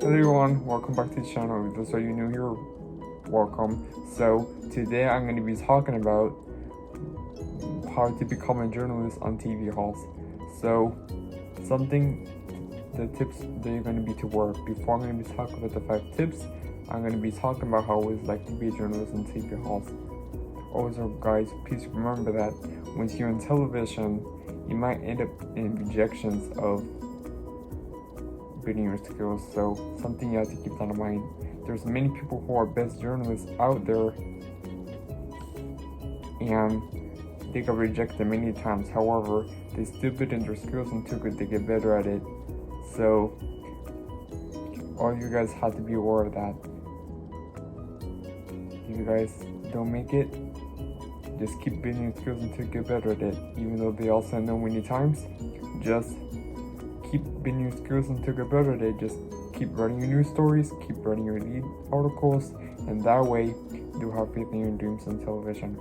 Hello everyone, welcome back to the channel. If those are you new here, welcome. So today I'm going to be talking about how to become a journalist on TV halls. So the tips that you're going to be to work. Before I'm going to be talking about the 5 tips, I'm going to be talking about how it's like to be a journalist on TV halls. Also guys, please remember that once you're on television, you might end up in rejections of building your skills, so something you have to keep that in mind. There's many people who are best journalists out there and they got rejected many times. However, they still build in their skills until they get better at it. So all you guys have to be aware of that. If you guys don't make it, just keep building your skills until you get better at it. Even though they all say no many times, just keep building your skills until you get better at it. Just keep writing your news stories, keep writing your lead articles, and that way you'll have faith in your dreams on television.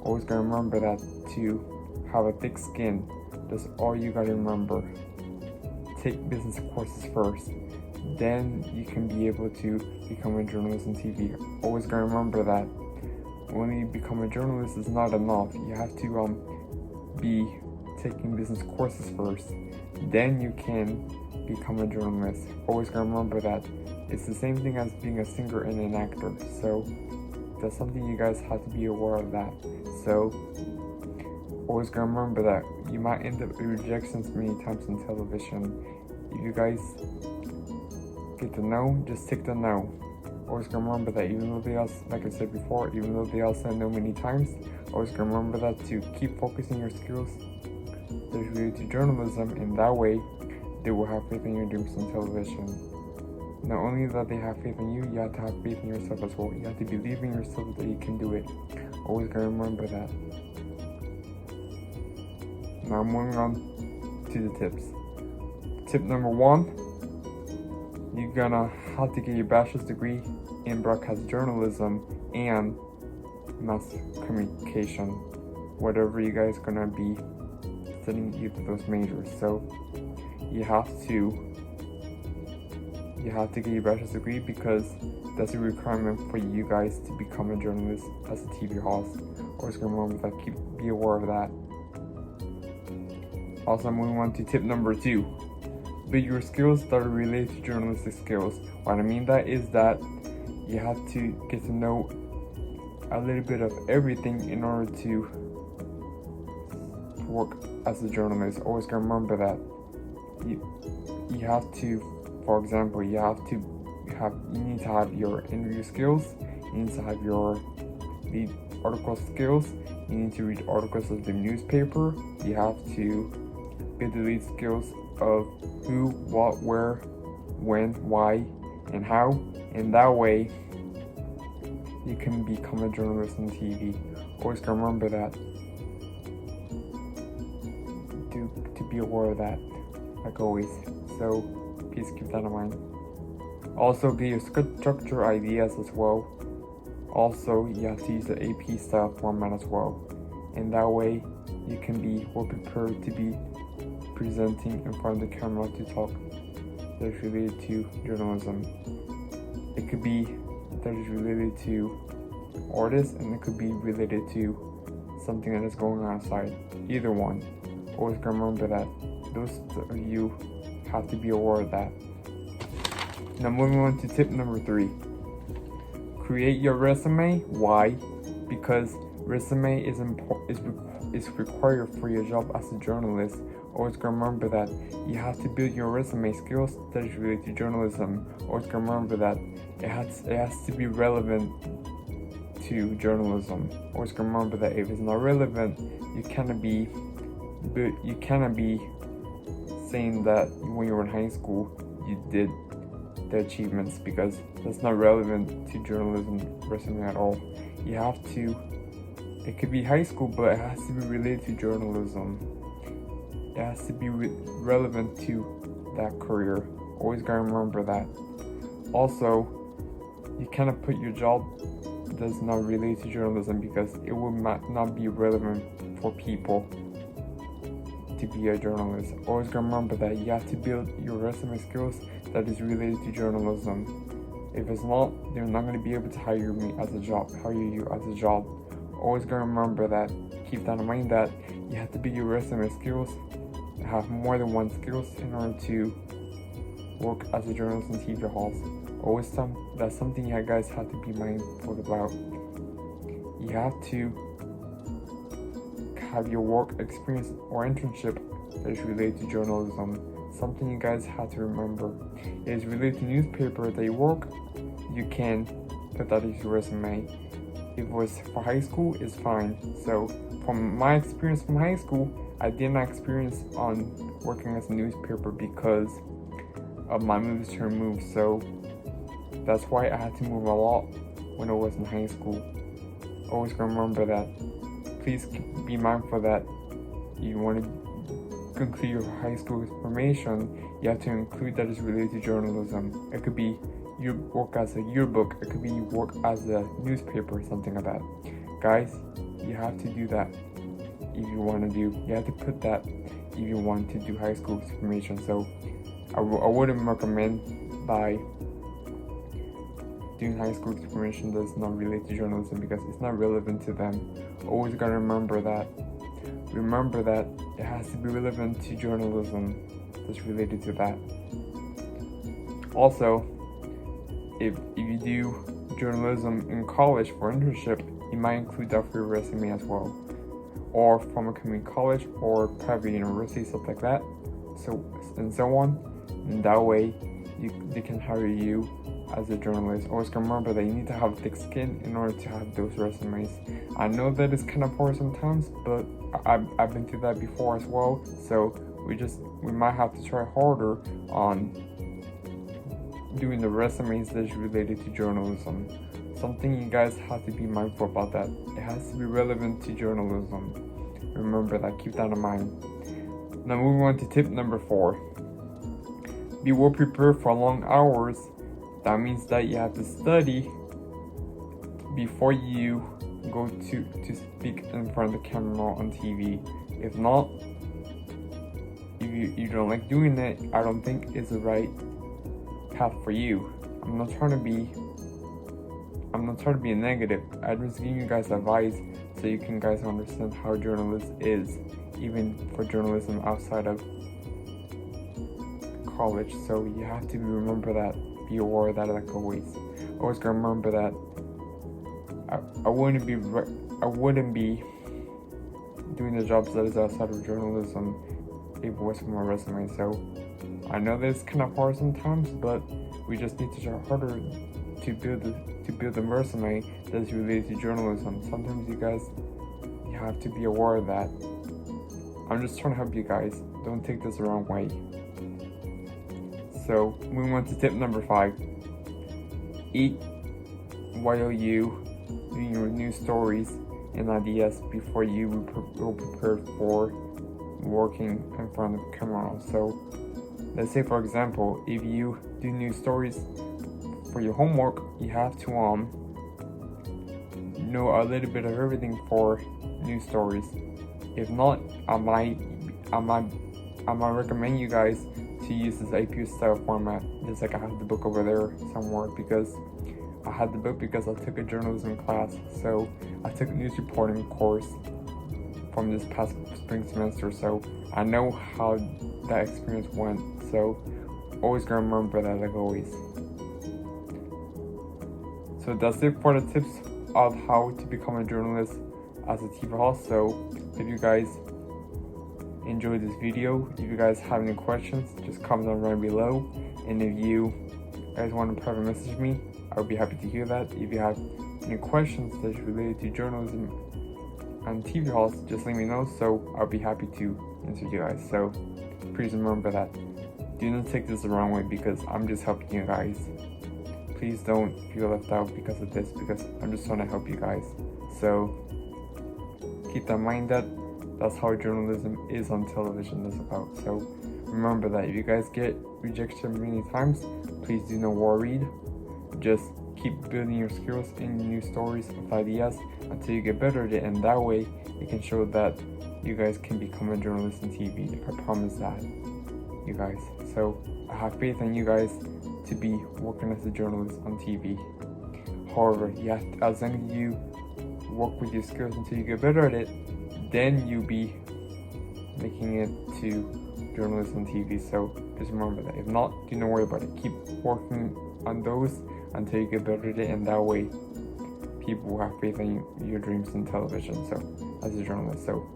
Always gotta remember that to have a thick skin. That's all you gotta remember. Take business courses first, then you can be able to become a journalist on TV. Always gotta remember that when you become a journalist is not enough. You have to be taking business courses first, then you can become a journalist. Always gotta remember that. It's the same thing as being a singer and an actor, so that's something you guys have to be aware of that. So always gotta remember that you might end up with rejections many times on television. If you guys get the no, just take the no. Always gonna remember that even though they all, like I said before, even though they all said no many times, always gonna remember that to keep focusing your skills that's related to journalism, and that way they will have faith in your dreams on television. Not only that they have faith in you, you have to have faith in yourself as well. You have to believe in yourself that you can do it. Always gonna remember that. Now moving on to the tips. Tip number 1, you're gonna have to get your bachelor's degree in broadcast journalism and mass communication, whatever you guys gonna be studying either of those majors. So you have to get your bachelor's degree because that's a requirement for you guys to become a journalist as a TV host. Always gonna remember that. Be aware of that. Also, moving on to tip number 2. Build your skills that are related to journalistic skills. What I mean that is that you have to get to know a little bit of everything in order to work as a journalist. Always gonna remember that. You have to, for example, you need to have your interview skills, you need to have your lead article skills, you need to read articles of the newspaper, you have to build the lead skills of who, what, where, when, why, and how, and that way you can become a journalist on TV. Always gonna remember that. To be aware of that, like always. So please keep that in mind. Also, get your structure ideas as well. Also, you have to use the AP style format as well, and that way you can be well prepared to be presenting in front of the camera to talk that is related to journalism. It could be that is related to artists, and it could be related to something that is going on outside. Either one. Always remember that. Those of you have to be aware of that. Now moving on to tip number 3. Create your resume. Why? Because resume is required for your job as a journalist. Always remember that you have to build your resume skills that is related to journalism. Always remember that it has to be relevant to journalism. Always remember that if it's not relevant, you cannot be saying that when you were in high school you did the achievements, because that's not relevant to journalism resume at all. You have to, it could be high school, but it has to be related to journalism. It has to be relevant to that career. Always gotta remember that. Also, you cannot put your job that's not related to journalism because it will not be relevant for people to be a journalist. Always remember that you have to build your resume skills that is related to journalism. If it's not, they're not going to be able to hire you as a job. Always gonna remember that. Keep that in mind that you have to build your resume skills, have more than one skills in order to work as a journalist in TV halls. That's something you guys have to be mindful about. You have to have your work experience or internship that is related to journalism. Something you guys have to remember. It is related to newspaper that you work, you can put that in your resume. If it was for high school, it's fine. So from my experience from high school, I did not experience on working as a newspaper because of my military move. So that's why I had to move a lot when I was in high school. Always remember that. Please be mindful that you want to conclude your high school information, you have to include that is related to journalism. It could be you work as a yearbook, it could be you work as a newspaper, something like that. Guys, you have to do that if you want to do. You have to put that if you want to do high school information. So I wouldn't recommend by doing high school information that's not related to journalism because it's not relevant to them. Always gotta remember that. Remember that it has to be relevant to journalism that's related to that. Also, if you do journalism in college for internship, you might include that for your resume as well. Or from a community college or private university, stuff like that. So on. And that way, they can hire you as a journalist. Always remember that you need to have thick skin in order to have those resumes. I know that it's kind of hard sometimes, but I've been through that before as well. So we might have to try harder on doing the resumes that is related to journalism. Something you guys have to be mindful about that. It has to be relevant to journalism. Remember that, keep that in mind. Now moving on to tip number 4. Be well prepared for long hours. That means that you have to study before you go to speak in front of the camera on TV. If not, if you don't like doing it, I don't think it's the right path for you. I'm not trying to be negative. I'm just giving you guys advice so you can guys understand how journalism is, even for journalism outside of college. So you have to remember that. Be aware of that like always. Always gotta remember that I wouldn't be doing the jobs that is outside of journalism if it was for my resume. So I know that it's kind of hard sometimes, but we just need to try harder to build a resume that is related to journalism. Sometimes you have to be aware of that. I'm just trying to help you guys. Don't take this the wrong way. So moving on to tip number 5. Eat while you doing your news stories and ideas before you will prepare for working in front of the camera. So let's say, for example, if you do news stories for your homework, you have to know a little bit of everything for news stories. If not, I might recommend you guys to use this APU style format. Just like I have the book over there somewhere because I had the book because I took a journalism class. So I took a news reporting course from this past spring semester. So I know how that experience went. So always gonna remember that like always. So that's it for the tips of how to become a journalist as a TV host. So if you guys enjoyed this video, if you guys have any questions, just comment down right below. And if you guys want to private message me, I would be happy to hear that. If you have any questions that is related to journalism and TV hosts, just let me know, so I'll be happy to answer you guys. So please remember that. Do not take this the wrong way because I'm just helping you guys. Please don't feel left out because of this, because I'm just trying to help you guys. So keep that in mind that that's how journalism is on television is about. So remember that if you guys get rejection many times, please do not worry. Just keep building your skills in new stories of ideas until you get better at it, and that way you can show that you guys can become a journalist on TV. I promise that, you guys. So I have faith in you guys to be working as a journalist on TV. However, as long as you work with your skills until you get better at it, then you'll be making it to journalism on TV. So just remember that. If not, do not worry about it. Keep working on those until you get better at it, and that way people will have faith in your dreams in television, so as a journalist. So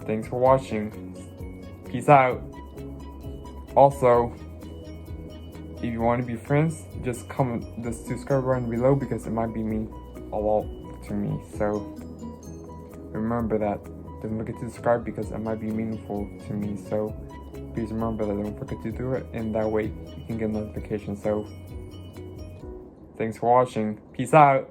thanks for watching. Peace out. Also, if you want to be friends, just comment the subscribe button below, because it might be mean a lot to me. So remember that. Don't forget to subscribe because it might be meaningful to me. So please remember that. Don't forget to do it, and that way you can get notifications. So thanks for watching. Peace out.